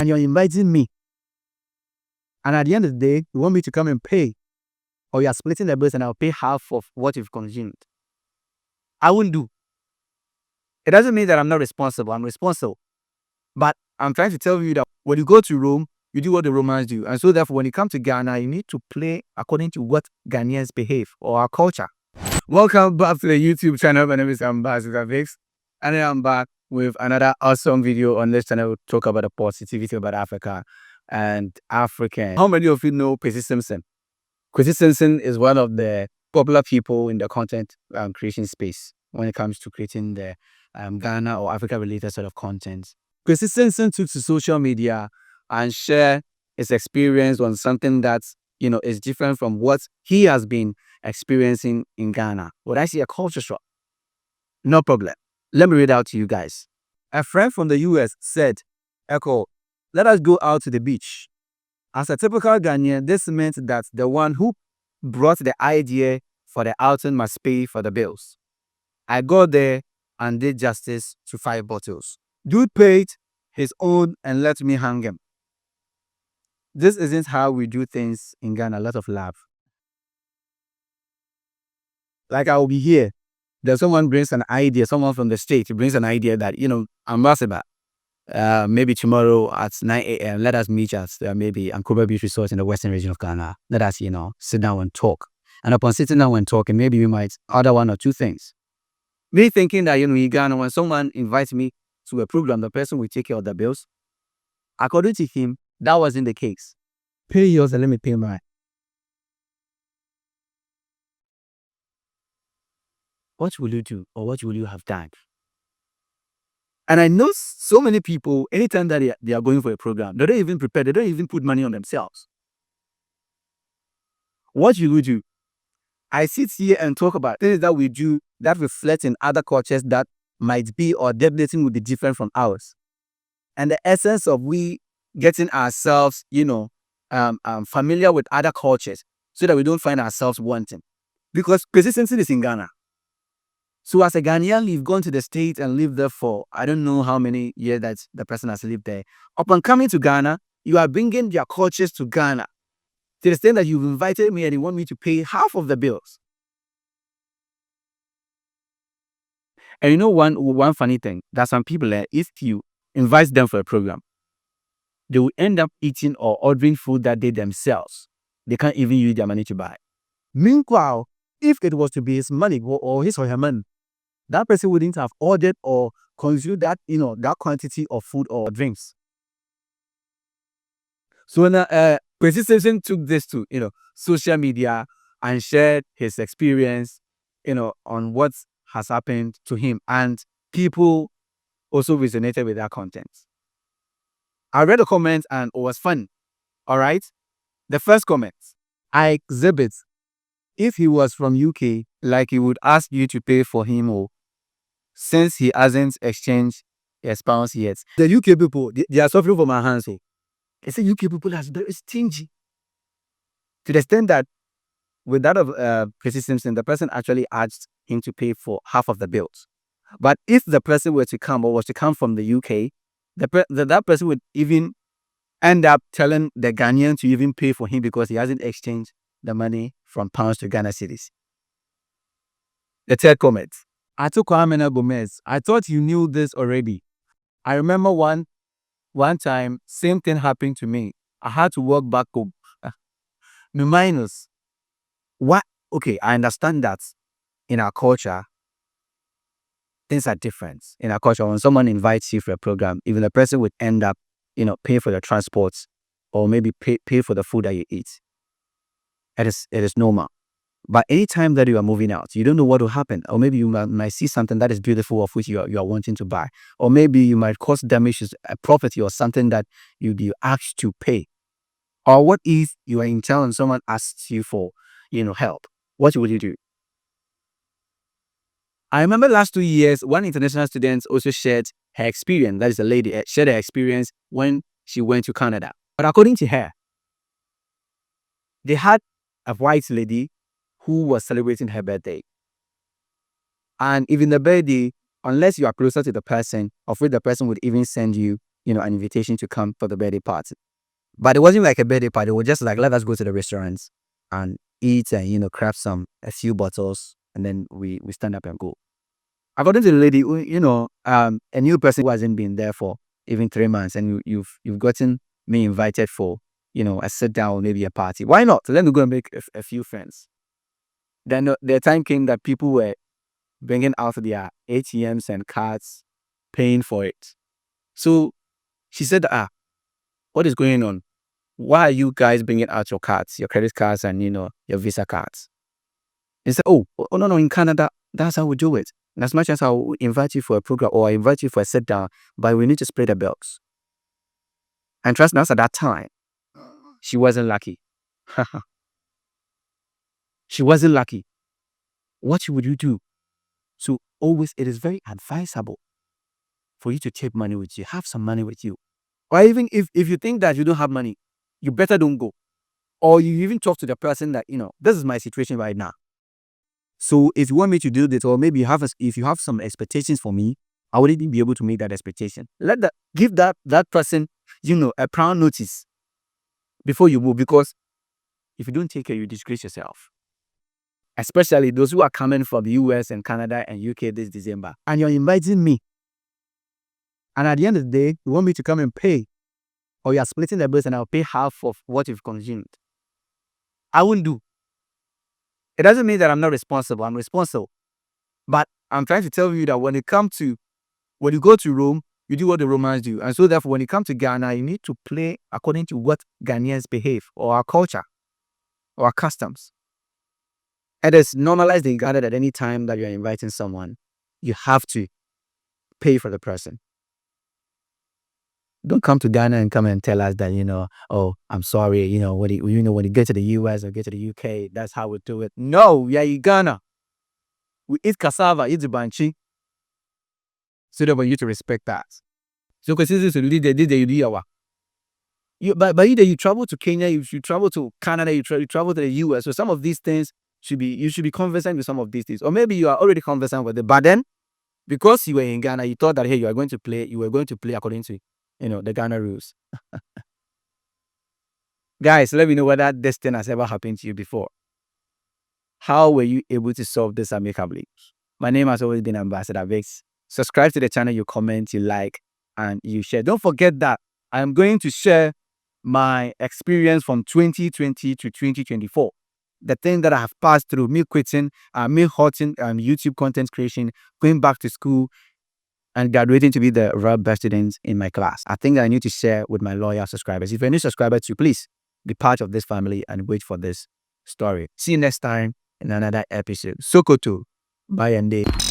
and you're inviting me. And at the end of the day, you want me to come and pay, or you're splitting the bills and I'll pay half of what you've consumed. I wouldn't do. It doesn't mean that I'm not responsible. I'm responsible. But I'm trying to tell you that when you go to Rome, you do what the Romans do. And so therefore, when you come to Ghana, you need to play according to what Ghanaians behave or our culture. Welcome back to the YouTube channel. My name is Ambassador Vix. And I'm back with another awesome video on this channel. We'll talk about the positivity about Africa and African. How many of you know Ekow Simpson? Ekow Simpson is one of the popular people in the content creation space when it comes to creating the Ghana or Africa related sort of content. Ekow Simpson took to social media and shared his experience on something that is different from what he has been experiencing in Ghana. Would I see a culture shock? No problem. Let me read out to you guys. A friend from the US said, Ekow, let us go out to the beach. As a typical Ghanaian, this meant that the one who brought the idea for the outing must pay for the bills. I got there and did justice to 5 bottles. Dude paid his own and let me hang him. This isn't how we do things in Ghana. A lot of love. Like I will be here. There's someone brings an idea, someone from the state brings an idea that, Ambassador, maybe tomorrow at 9 a.m., let us meet at maybe Ankoba Beach Resort in the western region of Ghana. Let us, sit down and talk. And upon sitting down and talking, maybe we might order 1 or 2 things. Me thinking that, in Ghana, when someone invites me to a program, the person will take care of the bills. According to him, that wasn't the case. Pay yours and let me pay mine. What will you do, or what will you have done? And I know so many people, anytime that they are going for a program, they don't even prepare, they don't even put money on themselves. What will you do? I sit here and talk about things that we do that reflect in other cultures that might be or definitely would be different from ours. And the essence of we getting ourselves, familiar with other cultures so that we don't find ourselves wanting. Because consistency is in Ghana. So as a Ghanaian, you've gone to the States and lived there for, I don't know how many years that the person has lived there. Upon coming to Ghana, you are bringing their cultures to Ghana. To the extent that you've invited me and you want me to pay half of the bills. And one funny thing, that some people, if you invite them for a program, they will end up eating or ordering food that they themselves. They can't even use their money to buy. Meanwhile, if it was to be his money or his or her money, that person wouldn't have ordered or consumed that, that quantity of food or drinks. So now, Ekow Simpson took this to, social media and shared his experience, on what has happened to him. And people also resonated with that content. I read the comments and it was fun. All right. The first comment, I exhibit. If he was from UK, like he would ask you to pay for him, or since he hasn't exchanged his pounds yet. The UK people, they are suffering from our hands. They say UK people are very stingy. To the extent that with that of Ekow Simpson, the person actually asked him to pay for half of the bills. But if the person were to come or was to come from the UK, that person would even end up telling the Ghanaian to even pay for him because he hasn't exchanged the money from pounds to Ghana cedis. The third comment. Atoko Amena Gomez, I thought you knew this already. I remember one time, same thing happened to me. I had to walk back home. Minus. What? Okay, I understand that in our culture, things are different. In our culture, when someone invites you for a program, even the person would end up, pay for the transport or maybe pay for the food that you eat. It is normal. But anytime that you are moving out, you don't know what will happen. Or maybe you might see something that is beautiful of which you are wanting to buy. Or maybe you might cause damage to a property or something that you'll be asked to pay. Or what if you are in town and someone asks you for, help? What will you do? I remember last 2 years, one international student also shared her experience. That is a lady, shared her experience when she went to Canada. But according to her, they had a white lady who was celebrating her birthday. And even the birthday, unless you are closer to the person, of which the person would even send you an invitation to come for the birthday party. But it wasn't like a birthday party. It was just like, let us go to the restaurants and eat and, craft a few bottles, and then we stand up and go. According to the lady, a new person who hasn't been there for even 3 months, and you've gotten me invited for, a sit down, maybe a party. Why not? Let me go and make a few friends. Then the time came that people were bringing out their ATMs and cards, paying for it. So she said, what is going on? Why are you guys bringing out your cards, your credit cards, and your Visa cards? He said, oh no, in Canada, that's how we do it. And as much as I'll invite you for a program or I invite you for a sit down, but we need to split the bills. And trust me, at that time, she wasn't lucky. She wasn't lucky. What would you do? So always, it is very advisable for you to take money with you, have some money with you. Or even if you think that you don't have money, you better don't go. Or you even talk to the person that, this is my situation right now. So if you want me to do this, or maybe if you have some expectations for me, I wouldn't be able to make that expectation. Give that person, a prior notice before you move, because if you don't take care, you disgrace yourself. Especially those who are coming from the US and Canada and UK this December, and you're inviting me. And at the end of the day, you want me to come and pay, or you are splitting the bills and I'll pay half of what you've consumed. I won't do. It doesn't mean that I'm not responsible. I'm responsible. But I'm trying to tell you that when you go to Rome, you do what the Romans do. And so therefore, when you come to Ghana, you need to play according to what Ghanaians behave, or our culture, or our customs. It is normalized in Ghana that any time that you're inviting someone, you have to pay for the person. Don't come to Ghana and come and tell us that, oh, I'm sorry, when you get to the US or get to the UK, that's how we do it. No, we are in Ghana. We eat cassava, eat the banchi. So that we need to respect that. So because this is but either you travel to Kenya, you travel to Canada, you travel to the US. So some of these things you should be conversant with some of these things. Or maybe you are already conversant with it. But then, because you were in Ghana, you thought that, hey, you were going to play according to the Ghana rules. Guys, let me know whether this thing has ever happened to you before. How were you able to solve this amicably? My name has always been Ambassador Vix. Subscribe to the channel, you comment, you like, and you share. Don't forget that I am going to share my experience from 2020 to 2024. The thing that I have passed through, me quitting, me halting YouTube content creation, going back to school, and graduating to be the real best student in my class. I think that I need to share with my loyal subscribers. If you're a new subscriber too, please be part of this family and wait for this story. See you next time in another episode. Sokoto. Bye and day.